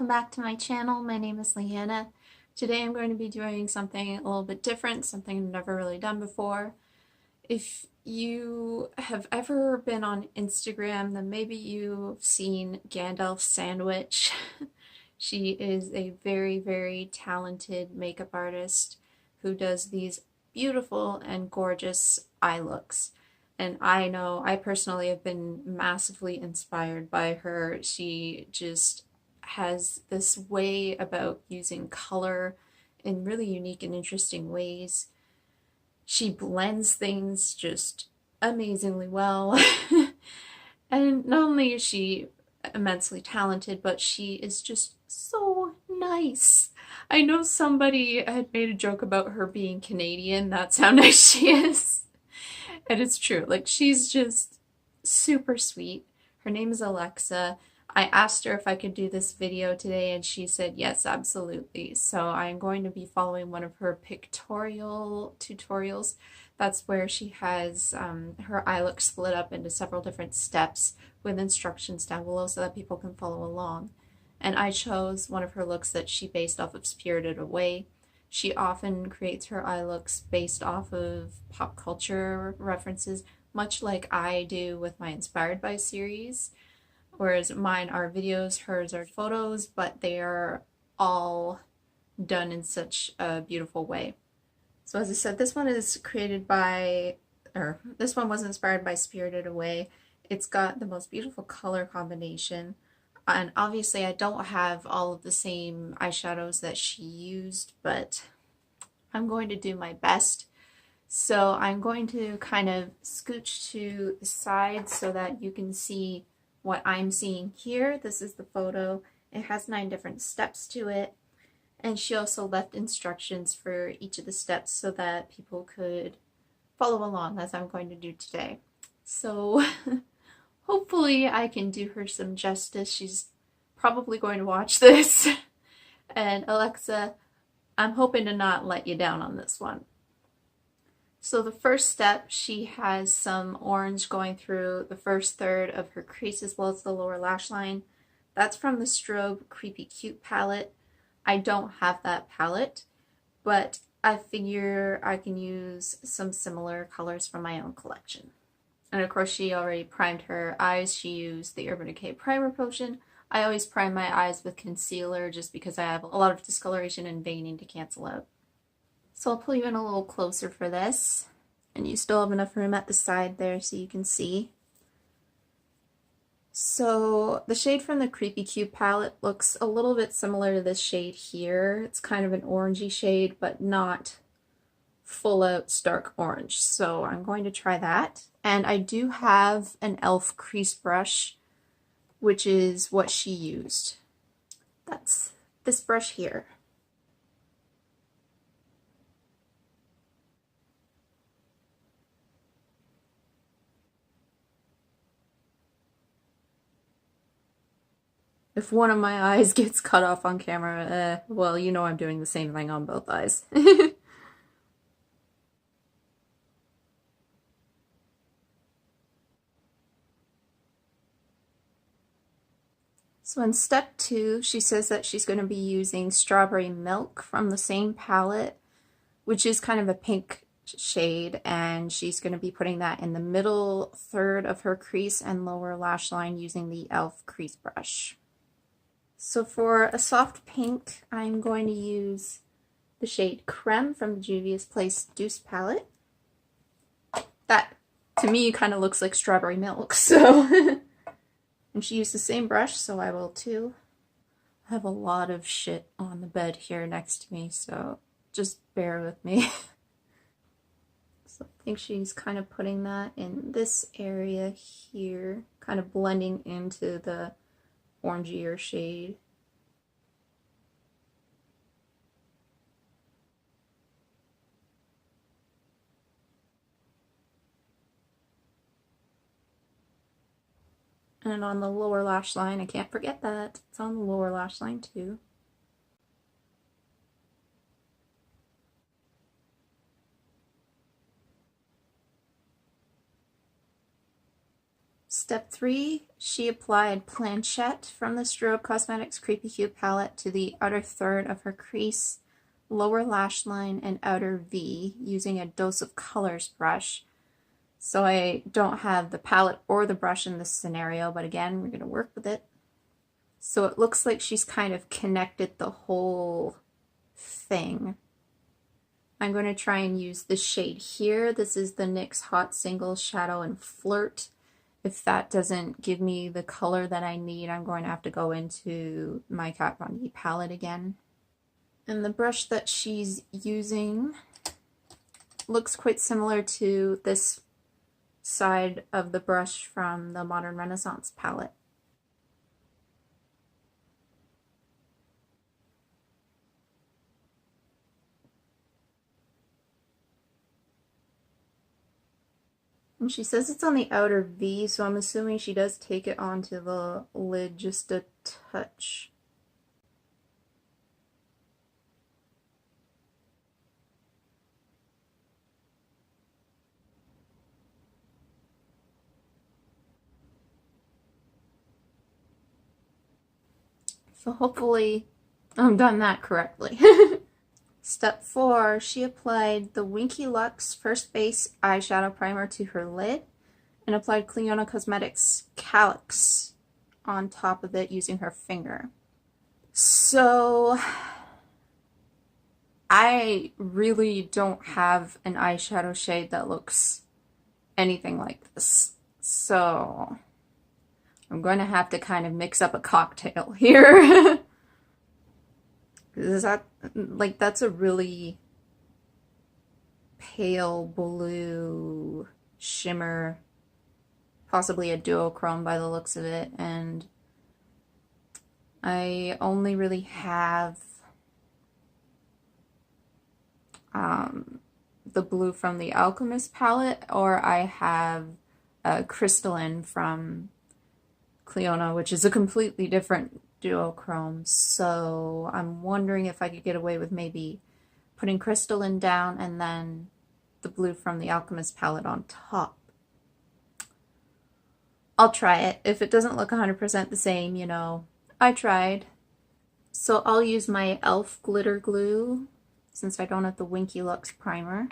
welcome back to my channel. My name is Liana. Today I'm going to be doing something a little bit different, something I've never really done before. If you have ever been on Instagram, then maybe you've seen Gandalf Sandwich. She is a very, very talented makeup artist who does these beautiful and gorgeous eye looks. And I know I personally have been massively inspired by her. She just has this way about using color in really unique and interesting ways. She blends things just amazingly well. And not only is she immensely talented, but she is just so nice. I know somebody had made a joke about her being Canadian. That's how nice she is. And it's true, like she's just super sweet. Her name is Alexa. I asked her if I could do this video today and she said yes, absolutely. So I'm going to be following one of her pictorial tutorials. That's where she has her eye look split up into several different steps with instructions down below so that people can follow along. And I chose one of her looks that she based off of Spirited Away. She often creates her eye looks based off of pop culture references, much like I do with my Inspired By series, whereas mine are videos, hers are photos, but they are all done in such a beautiful way. So as I said, this one is created by, or this one was inspired by Spirited Away. It's got the most beautiful color combination. And obviously I don't have all of the same eyeshadows that she used, but I'm going to do my best. So I'm going to kind of scooch to the side so that you can see what I'm seeing here. This is the photo. It has 9 different steps to it. And she also left instructions for each of the steps so that people could follow along as I'm going to do today. So hopefully I can do her some justice. She's probably going to watch this. And Alexa, I'm hoping to not let you down on this one. So the first step, she has some orange going through the first third of her crease as well as the lower lash line. That's from the Strobe Creepy Cute palette. I don't have that palette, but I figure I can use some similar colors from my own collection. And of course she already primed her eyes. She used the Urban Decay primer potion. I always prime my eyes with concealer just because I have a lot of discoloration and veining to cancel out. So I'll pull you in a little closer for this. And you still have enough room at the side there so you can see. So the shade from the Creepy Cute palette looks a little bit similar to this shade here. It's kind of an orangey shade, but not full out stark orange. So I'm going to try that. And I do have an e.l.f. crease brush, which is what she used. That's this brush here. If one of my eyes gets cut off on camera, well, you know I'm doing the same thing on both eyes. So in step 2, she says that she's going to be using Strawberry Milk from the same palette, which is kind of a pink shade, and she's going to be putting that in the middle third of her crease and lower lash line using the e.l.f. crease brush. So for a soft pink, I'm going to use the shade Creme from the Juvia's Place Douce palette. That, to me, kind of looks like strawberry milk, so... And she used the same brush, so I will too. I have a lot of shit on the bed here next to me, so just bear with me. So I think she's kind of putting that in this area here, kind of blending into the orangier shade. And on the lower lash line, I can't forget that. It's on the lower lash line too. Step 3, she applied Planchette from the Strobe Cosmetics Creepy Cute palette to the outer third of her crease, lower lash line, and outer V using a Dose of Colors brush. So I don't have the palette or the brush in this scenario, but again, we're going to work with it. So it looks like she's kind of connected the whole thing. I'm going to try and use the shade here. This is the NYX Hot Singles Shadow in Flirt. If that doesn't give me the color that I need, I'm going to have to go into my Kat Von D palette again. And the brush that she's using looks quite similar to this side of the brush from the Modern Renaissance palette. And she says it's on the outer V, so I'm assuming she does take it onto the lid just a touch. So hopefully I've done that correctly. Step 4, she applied the Winky Lux First Base Eyeshadow Primer to her lid and applied Clionadh Cosmetics Calyx on top of it using her finger. So I really don't have an eyeshadow shade that looks anything like this. So I'm going to have to kind of mix up a cocktail here. Is that, like, that's a really pale blue shimmer, possibly a duochrome by the looks of it, and I only really have the blue from the Alchemist palette, or I have Crystalline from Clionadh, which is a completely different duochrome, so I'm wondering if I could get away with maybe putting Crystalline down and then the blue from the Alchemist palette on top. I'll try it. If it doesn't look 100% the same, you know, I tried. So I'll use my e.l.f. glitter glue since I don't have the Winky Lux primer.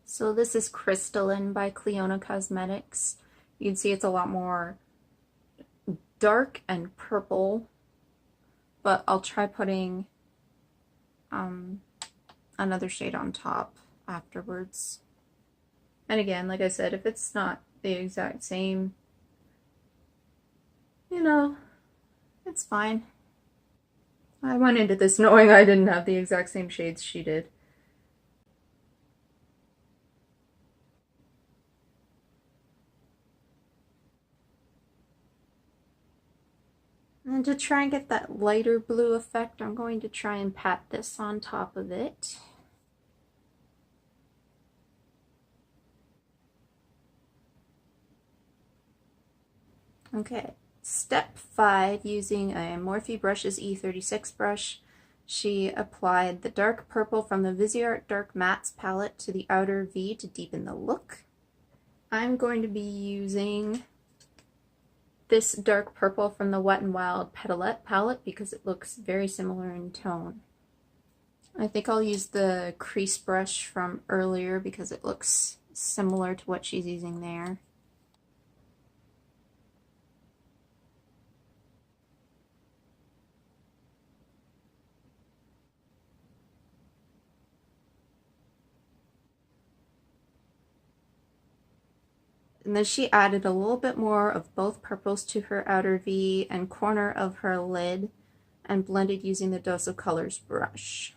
So this is Crystalline by Clionadh Cosmetics. You can see it's a lot more dark and purple, but I'll try putting another shade on top afterwards. And again, like I said, if it's not the exact same, you know, it's fine. I went into this knowing I didn't have the exact same shades she did. And to try and get that lighter blue effect, I'm going to try and pat this on top of it. Okay, step 5, using a Morphe Brushes E36 brush, she applied the dark purple from the Viseart Dark Mattes palette to the outer V to deepen the look. I'm going to be using this dark purple from the Wet n Wild Petalette palette because it looks very similar in tone. I think I'll use the crease brush from earlier because it looks similar to what she's using there. And then she added a little bit more of both purples to her outer V and corner of her lid and blended using the Dose of Colors brush.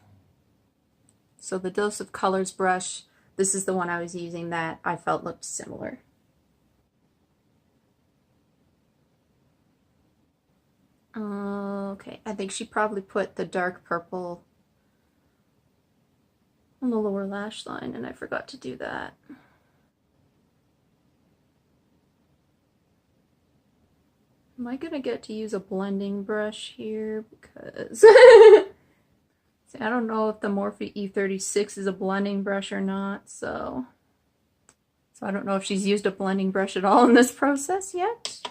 So the Dose of Colors brush, this is the one I was using that I felt looked similar. Okay, I think she probably put the dark purple on the lower lash line and I forgot to do that. Am I gonna get to use a blending brush here? Because See, I don't know if the Morphe E36 is a blending brush or not, so I don't know if she's used a blending brush at all in this process yet,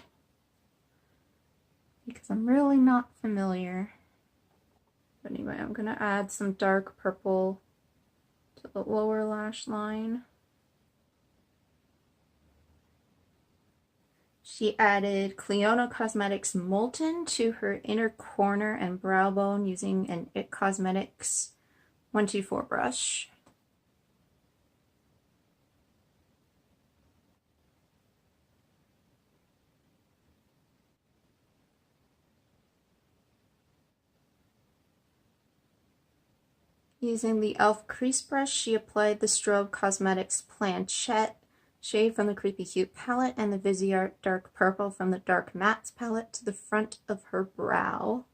because I'm really not familiar. But anyway, I'm going to add some dark purple to the lower lash line. She added Clionadh Cosmetics Molten to her inner corner and brow bone using an It Cosmetics 124 brush. Using the E.l.f. crease brush, she applied the Strobe Cosmetics Planchette shade from the Creepy Cute palette and the Viseart Dark Purple from the Dark Mattes palette to the front of her brow.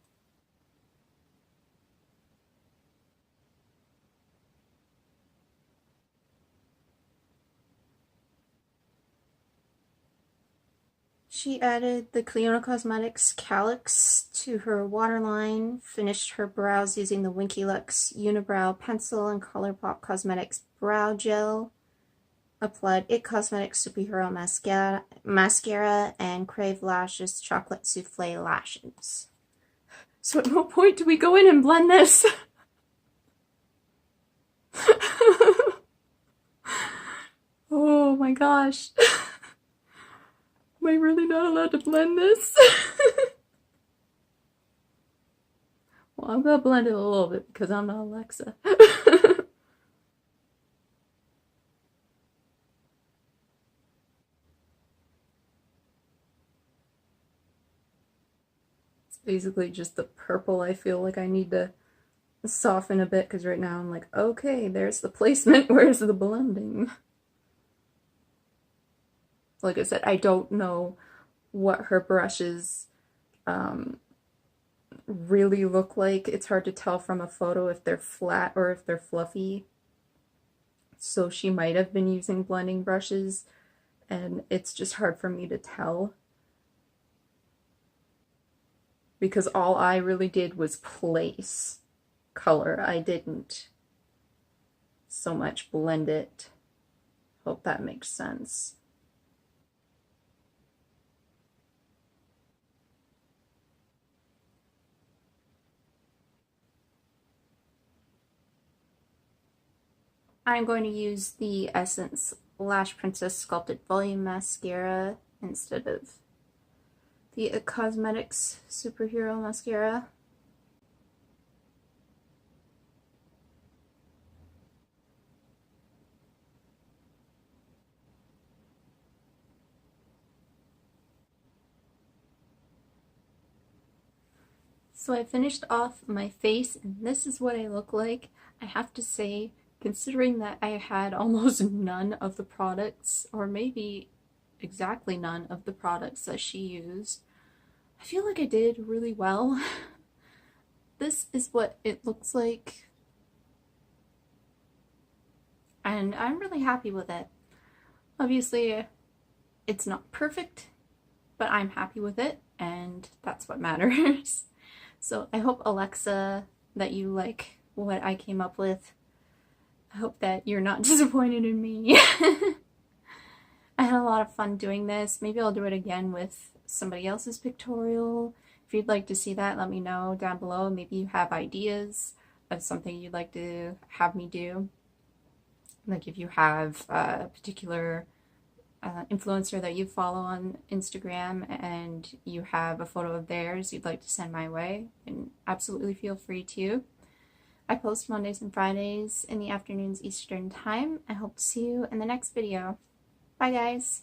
She added the Clionadh Cosmetics Calyx to her waterline, finished her brows using the Winky Lux Unibrow Pencil and Colourpop Cosmetics Brow Gel, applied It Cosmetics Superhero Mascara and Crave Lashes Chocolate Souffle Lashes. So at what point do we go in and blend this? Oh my gosh. Am I really not allowed to blend this? Well, I'm gonna blend it a little bit because I'm not Alexa. It's basically just the purple I feel like I need to soften a bit, because right now I'm like, okay, there's the placement, where's the blending? Like I said, I don't know what her brushes really look like. It's hard to tell from a photo if they're flat or if they're fluffy. So she might have been using blending brushes, and it's just hard for me to tell, because all I really did was place color. I didn't so much blend it. Hope that makes sense. I'm going to use the Essence Lash Princess Sculpted Volume Mascara instead of the It Cosmetics Superhero Mascara. So I finished off my face, and this is what I look like. I have to say, considering that I had almost none of the products, or maybe exactly none of the products that she used, I feel like I did really well. This is what it looks like, and I'm really happy with it. Obviously, it's not perfect, but I'm happy with it, and that's what matters. So I hope, Alexa, that you like what I came up with. I hope that you're not disappointed in me. I had a lot of fun doing this. Maybe I'll do it again with somebody else's pictorial. If you'd like to see that, let me know down below. Maybe you have ideas of something you'd like to have me do. Like if you have a particular influencer that you follow on Instagram and you have a photo of theirs you'd like to send my way, and absolutely feel free to. I post Mondays and Fridays in the afternoons Eastern Time. I hope to see you in the next video. Bye guys!